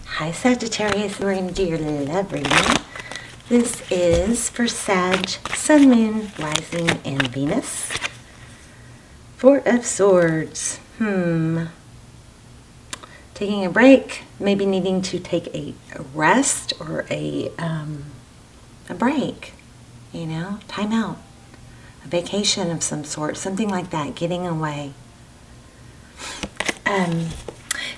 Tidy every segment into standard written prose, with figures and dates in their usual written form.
Hi Sagittarius, we're going to do your love reading. This is for Sag, Sun, Moon, Rising, and Venus. Four of Swords. Taking a break, maybe needing to take a rest or a break, time out. A vacation of some sort, something like that, getting away.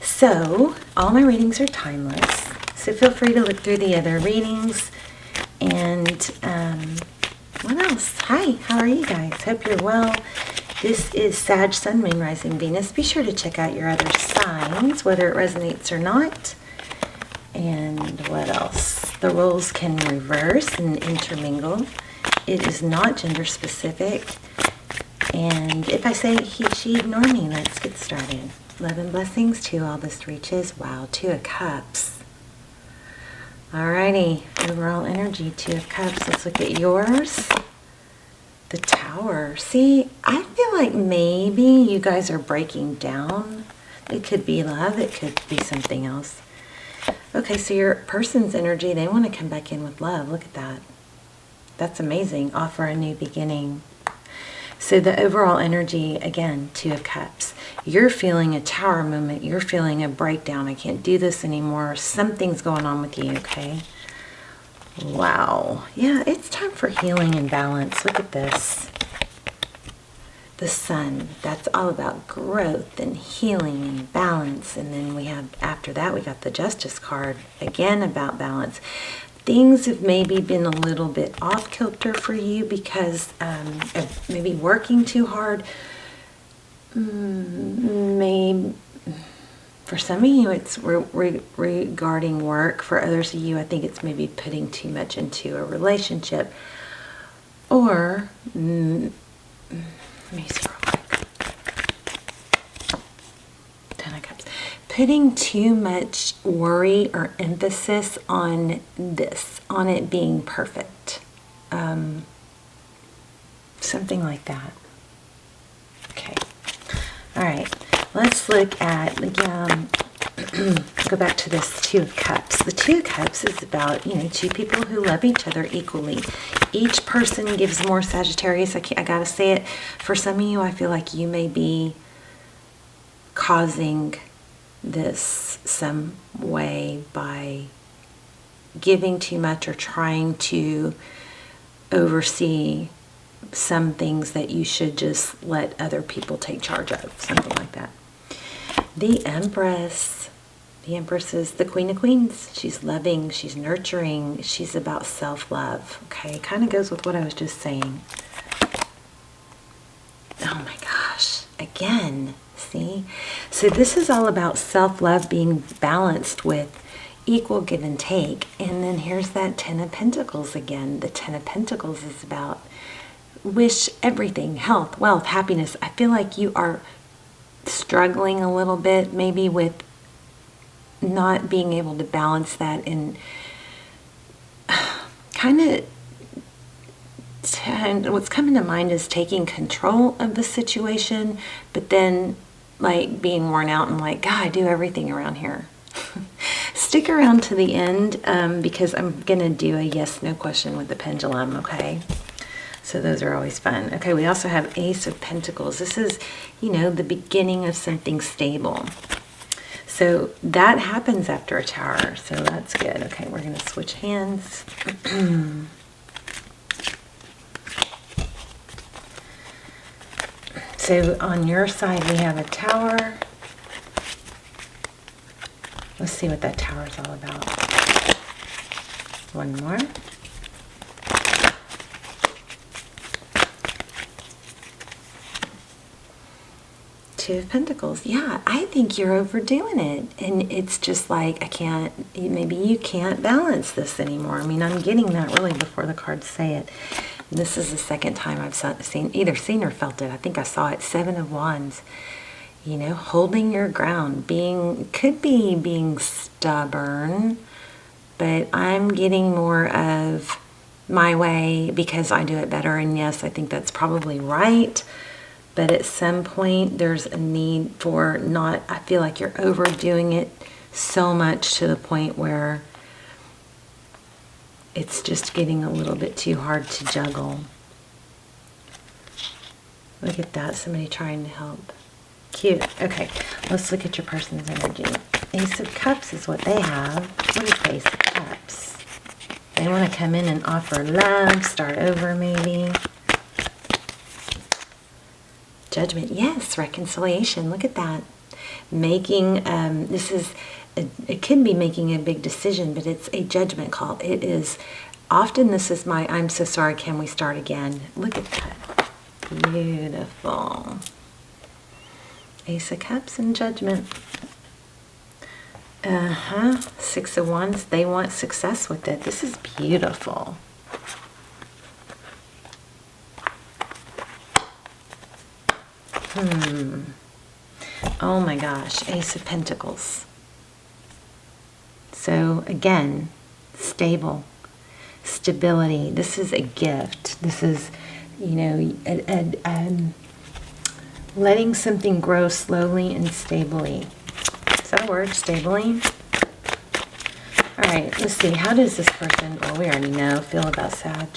So, all my readings are timeless, so feel free to look through the other readings. And what else? Hi, how are you guys? Hope you're well. This is Sag, Sun, Moon, Rising, Venus. Be sure to check out your other signs, whether it resonates or not. And what else? The roles can reverse and intermingle. It is not gender specific. And if I say he, she, ignore me. Let's get started. Love and blessings to all this reaches. Wow, Two of Cups. Alrighty, overall energy, Two of Cups. Let's look at yours. The Tower. See, I feel like maybe you guys are breaking down. It could be love. It could be something else. Okay, so your person's energy, they want to come back in with love. Look at that. That's amazing. Offer a new beginning. So the overall energy, again, Two of Cups. You're feeling a tower moment. You're feeling a breakdown. I can't do this anymore. Something's going on with you, okay? Wow. Yeah, it's time for healing and balance. Look at this. The Sun. That's all about growth and healing and balance. And then we have, after that, we got the Justice card. Again, about balance. Things have maybe been a little bit off kilter for you because of maybe working too hard. Maybe for some of you it's regarding work. For others of you, I think it's maybe putting too much into a relationship. Or, let me see real quick. Ten of Cups. Putting too much worry or emphasis on this, on it being perfect. Something like that. Okay. All right. Let's look at, go back to this Two of Cups. The Two of Cups is about, two people who love each other equally. Each person gives more. Sagittarius, I got to say it. For some of you, I feel like you may be causing this some way by giving too much or trying to oversee some things that you should just let other people take charge of, something like that. The Empress. The Empress is the Queen of Queens. She's loving, she's nurturing, she's about self-love. Okay, kind of goes with what I was just saying. Oh my gosh, again, see? So this is all about self-love being balanced with equal give and take. And then here's that Ten of Pentacles again. The Ten of Pentacles is about wish everything, health, wealth, happiness. I feel like you are struggling a little bit maybe with not being able to balance that, and kind of what's coming to mind is taking control of the situation, but then like being worn out and like, God, I do everything around here. Stick around to the end because I'm going to do a yes-no question with the pendulum, okay? So those are always fun. Okay, we also have Ace of Pentacles. This is, the beginning of something stable. So that happens after a tower, so that's good. Okay, we're going to switch hands. So on your side, we have a tower. Let's see what that tower is all about. One more. Two of Pentacles. Yeah, I think you're overdoing it. And it's just like, maybe you can't balance this anymore. I mean, I'm getting that really before the cards say it. And this is the second time I've either seen or felt it. I think I saw it. Seven of Wands. Holding your ground. Could be being stubborn. But I'm getting more of my way because I do it better. And yes, I think that's probably right. But at some point, there's a need for I feel like you're overdoing it so much to the point where it's just getting a little bit too hard to juggle. Look at that, somebody trying to help. Cute. Okay, let's look at your person's energy. Ace of Cups is what they have. What is the Ace of Cups? They want to come in and offer love, start over maybe. Judgment, yes, reconciliation. Look at that. Making, it could be making a big decision, but it's a judgment call. It is, often this is my, I'm so sorry, can we start again? Look at that. Beautiful. Ace of Cups and Judgment. Six of Wands, they want success with it. This is beautiful. Oh my gosh, Ace of Pentacles. So again, stable, stability. This is a gift. This is, you know, letting something grow slowly and stably. Is that a word, stably? All right, let's see. How does this person, well, we already know, feel about Sag?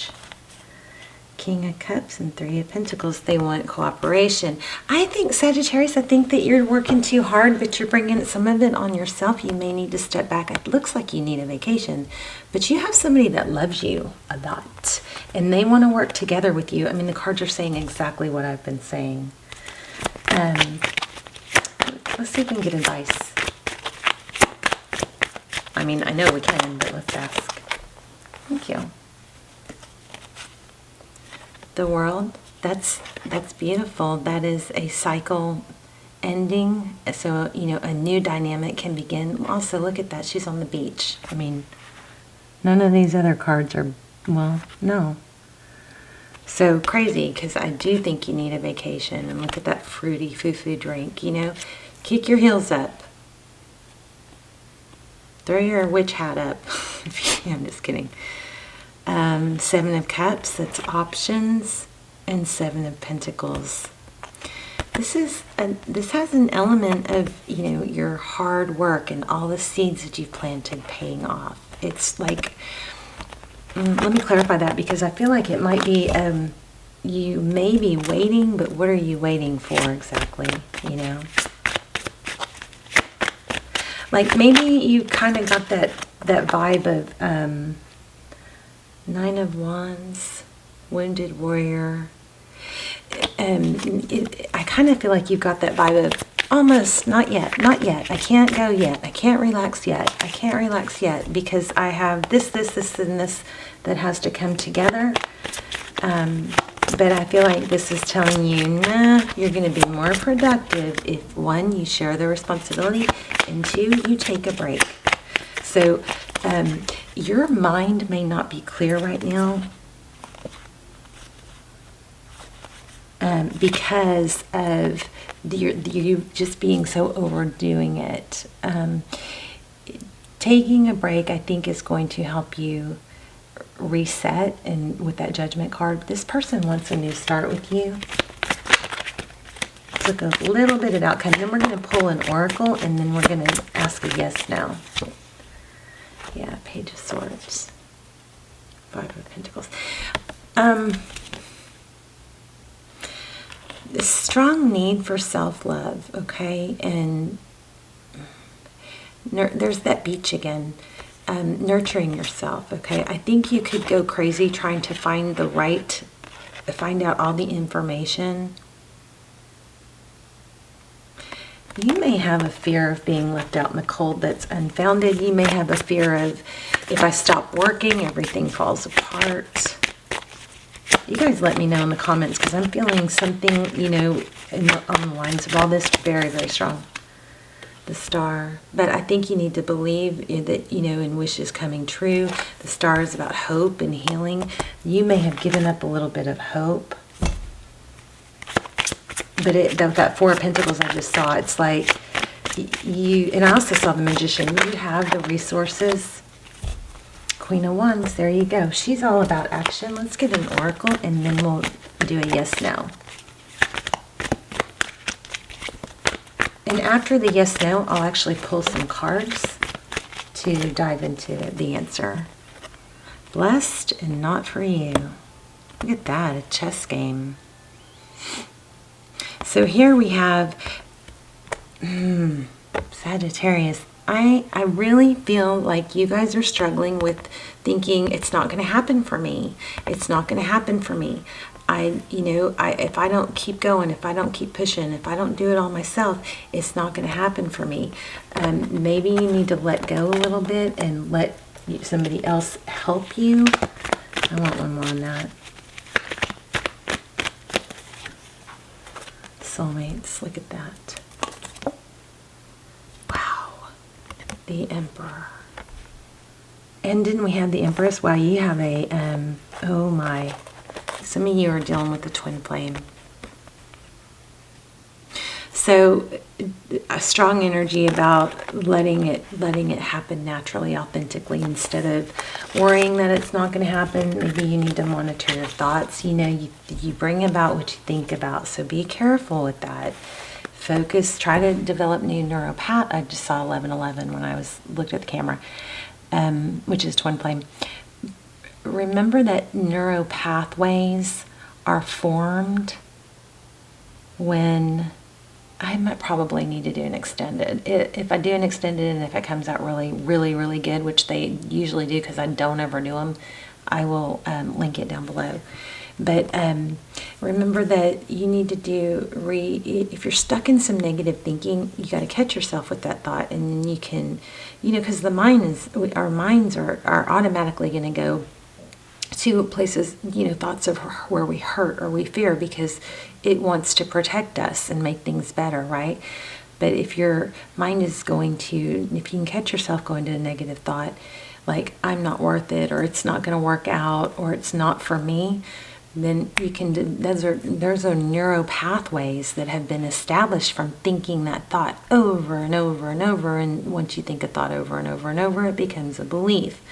King of Cups and Three of Pentacles. They want cooperation. I think, Sagittarius, I think that you're working too hard, but you're bringing some of it on yourself. You may need to step back. It looks like you need a vacation, but you have somebody that loves you a lot, and they want to work together with you. I mean, the cards are saying exactly what I've been saying. Let's see if we can get advice. I mean, I know we can, but let's ask. Thank you. The World, that's beautiful. That is a cycle ending. So, you know, a new dynamic can begin. Also, look at that. She's on the beach. I mean, none of these other cards are, well, no. So crazy, because I do think you need a vacation. And look at that fruity foo-foo drink, you know. Kick your heels up. Throw your witch hat up. I'm just kidding. Seven of Cups, that's options, and Seven of Pentacles. This has an element of, you know, your hard work and all the seeds that you've planted paying off. It's like, let me clarify that, because I feel like it might be, you may be waiting, but what are you waiting for exactly, you know? Like maybe you kind of got that vibe of, Nine of Wands, Wounded Warrior. I kind of feel like you've got that vibe of almost, not yet. I can't go yet. I can't relax yet. I can't relax yet because I have this, and this that has to come together. But I feel like this is telling you, nah, you're going to be more productive if, one, you share the responsibility, and two, you take a break. So, your mind may not be clear right now because of you just being so overdoing it. Taking a break, I think, is going to help you reset. And with that Judgment card, this person wants a new start with you. Let's look a little bit at outcome. Then we're going to pull an oracle, and then we're going to ask a yes now. Yeah, Page of Swords. Five of Pentacles. The strong need for self-love, okay? And there's that beach again. Nurturing yourself, okay? I think you could go crazy trying to find out all the information. You may have a fear of being left out in the cold that's unfounded. You may have a fear of, if I stop working, everything falls apart. You guys let me know in the comments, because I'm feeling something, you know, on the lines of all this very, very strong. The Star. But I think you need to believe that, you know, in wishes coming true. The Star is about hope and healing. You may have given up a little bit of hope. But that Four of Pentacles I just saw, it's like you, and I also saw the Magician. You have the resources. Queen of Wands, there you go. She's all about action. Let's get an oracle, and then we'll do a yes now. And after the yes, no, I'll actually pull some cards to dive into the answer. Blessed and not for you. Look at that, a chess game. So here we have Sagittarius. I really feel like you guys are struggling with thinking it's not going to happen for me. It's not going to happen for me. If I don't keep going, if I don't keep pushing, if I don't do it all myself, it's not going to happen for me. Maybe you need to let go a little bit and let somebody else help you. I want one more on that. Soulmates, look at that. Wow. The Emperor. And didn't we have the Empress? Wow, you have a, oh my. Some of you are dealing with the twin flame. So a strong energy about letting it happen naturally, authentically, instead of worrying that it's not going to happen. Maybe you need to monitor your thoughts. You bring about what you think about. So be careful with that. Focus. Try to develop new neuropath. I just saw 1111 when I looked at the camera, which is twin flame. Remember that neuropathways are formed when I might probably need to do an extended. If I do an extended and if it comes out really, really, really good, which they usually do because I don't ever do them, I will link it down below. But remember that you need to if you're stuck in some negative thinking, you got to catch yourself with that thought, and then you can, because our minds are automatically going to go to places, thoughts of where we hurt or we fear because it wants to protect us and make things better, right? But if your mind is if you can catch yourself going to a negative thought, like I'm not worth it, or it's not going to work out, or it's not for me, then you can, those are neural pathways that have been established from thinking that thought over and over and over. And once you think a thought over and over and over, it becomes a belief.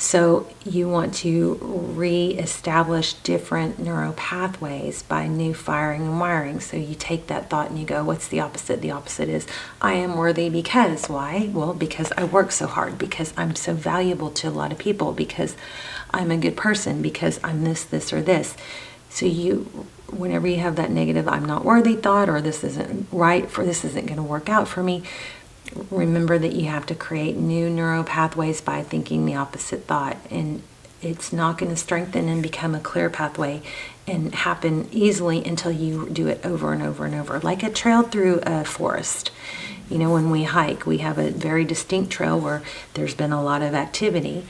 So you want to re-establish different neural pathways by new firing and wiring. So you take that thought and you go, what's the opposite? The opposite is, I am worthy because, why? Well, because I work so hard, because I'm so valuable to a lot of people, because I'm a good person, because I'm this, or this. So whenever you have that negative, I'm not worthy thought, or this isn't right, this isn't going to work out for me, remember that you have to create new neural pathways by thinking the opposite thought, and it's not going to strengthen and become a clear pathway and happen easily until you do it over and over and over, like a trail through a forest. When we hike, we have a very distinct trail where there's been a lot of activity,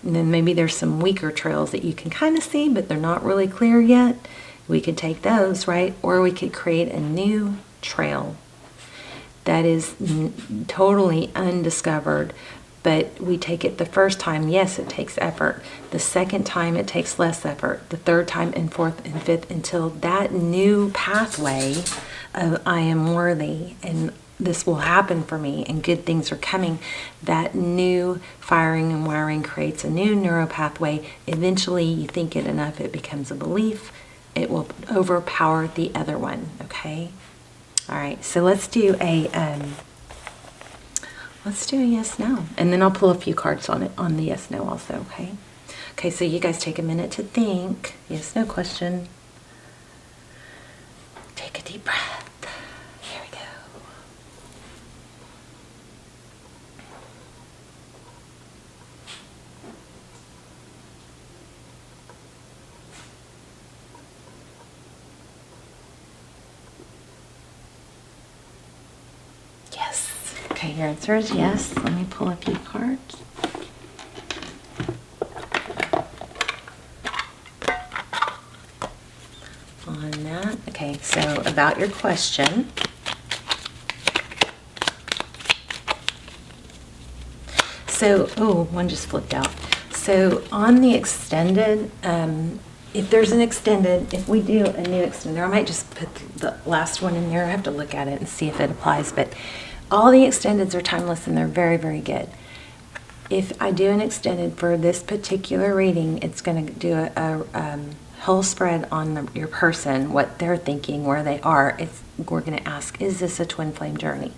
and then maybe there's some weaker trails that you can kind of see, but they're not really clear yet. We could take those, right? Or we could create a new trail that is totally undiscovered, but we take it the first time. Yes, it takes effort. The second time, it takes less effort. The third time, and fourth and fifth, until that new pathway of I am worthy and this will happen for me and good things are coming. That new firing and wiring creates a new neural pathway. Eventually, you think it enough, it becomes a belief. It will overpower the other one, okay? All right, so let's do a yes, no. And then I'll pull a few cards on the yes, no also, okay? Okay, so you guys take a minute to think. Yes, no question. Take a deep breath. Here we go. Yes. Okay, your answer is yes. Let me pull a few cards. On that. Okay, so about your question. So, one just flipped out. So on the extended, if there's an extended, if we do a new extender, I might just put the last one in there. I have to look at it and see if it applies, but all the extendeds are timeless and they're very, very good. If I do an extended for this particular reading, it's going to do a whole spread on your person, what they're thinking, where they are. we're going to ask, is this a twin flame journey?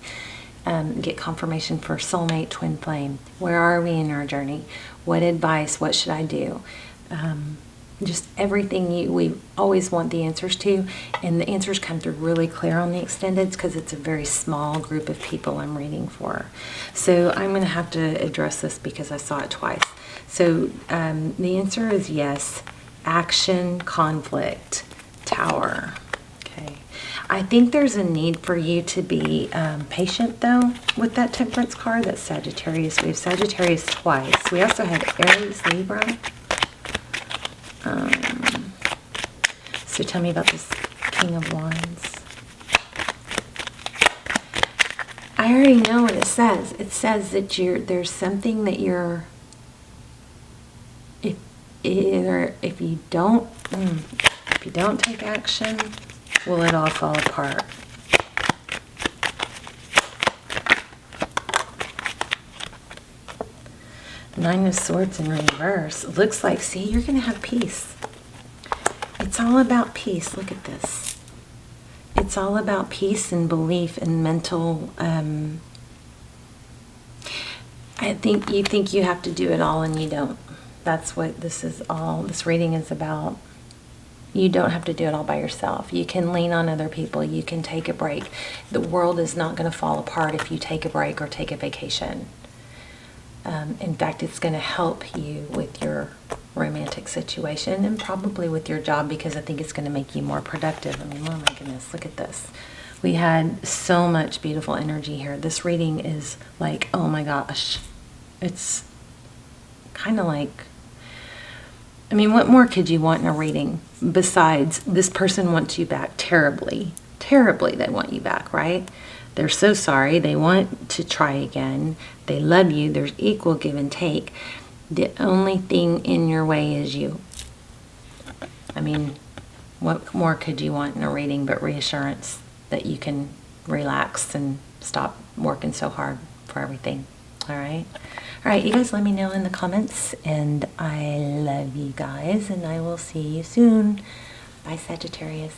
Get confirmation for soulmate, twin flame. Where are we in our journey? What advice? What should I do? Just everything we always want the answers to, and the answers come through really clear on the extendeds because it's a very small group of people I'm reading for. So I'm going to have to address this because I saw it twice. So the answer is yes. Action, conflict, Tower. Okay. I think there's a need for you to be patient, though, with that Temperance card. That's Sagittarius. We have Sagittarius twice. We also have Aries, Libra. So tell me about this King of Wands. I already know what it says. It says that there's something that you're, if you don't take action, will it all fall apart? Nine of Swords in reverse. It looks like, see, you're going to have peace. It's all about peace. Look at this. It's all about peace and belief and mental. I think you have to do it all and you don't. That's what this reading is about. You don't have to do it all by yourself. You can lean on other people. You can take a break. The world is not going to fall apart if you take a break or take a vacation. In fact, it's going to help you with your romantic situation and probably with your job because I think it's going to make you more productive. I mean, oh my goodness, look at this. We had so much beautiful energy here. This reading is like, oh my gosh. It's kind of like, I mean, what more could you want in a reading besides this person wants you back terribly? Terribly, they want you back, right? They're so sorry. They want to try again. They love you. There's equal give and take. The only thing in your way is you. I mean, what more could you want in a reading but reassurance that you can relax and stop working so hard for everything? All right? All right, you guys let me know in the comments. And I love you guys. And I will see you soon. Bye, Sagittarius.